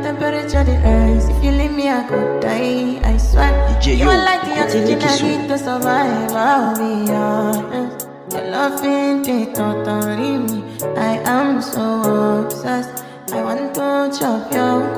temperature the rise. If you leave me, I could die. I swear. DJ You Yo, are like the oxygen I Kisu. need to survive. I'll be honest. Your loving it totally me. I am so obsessed. I want to chop you.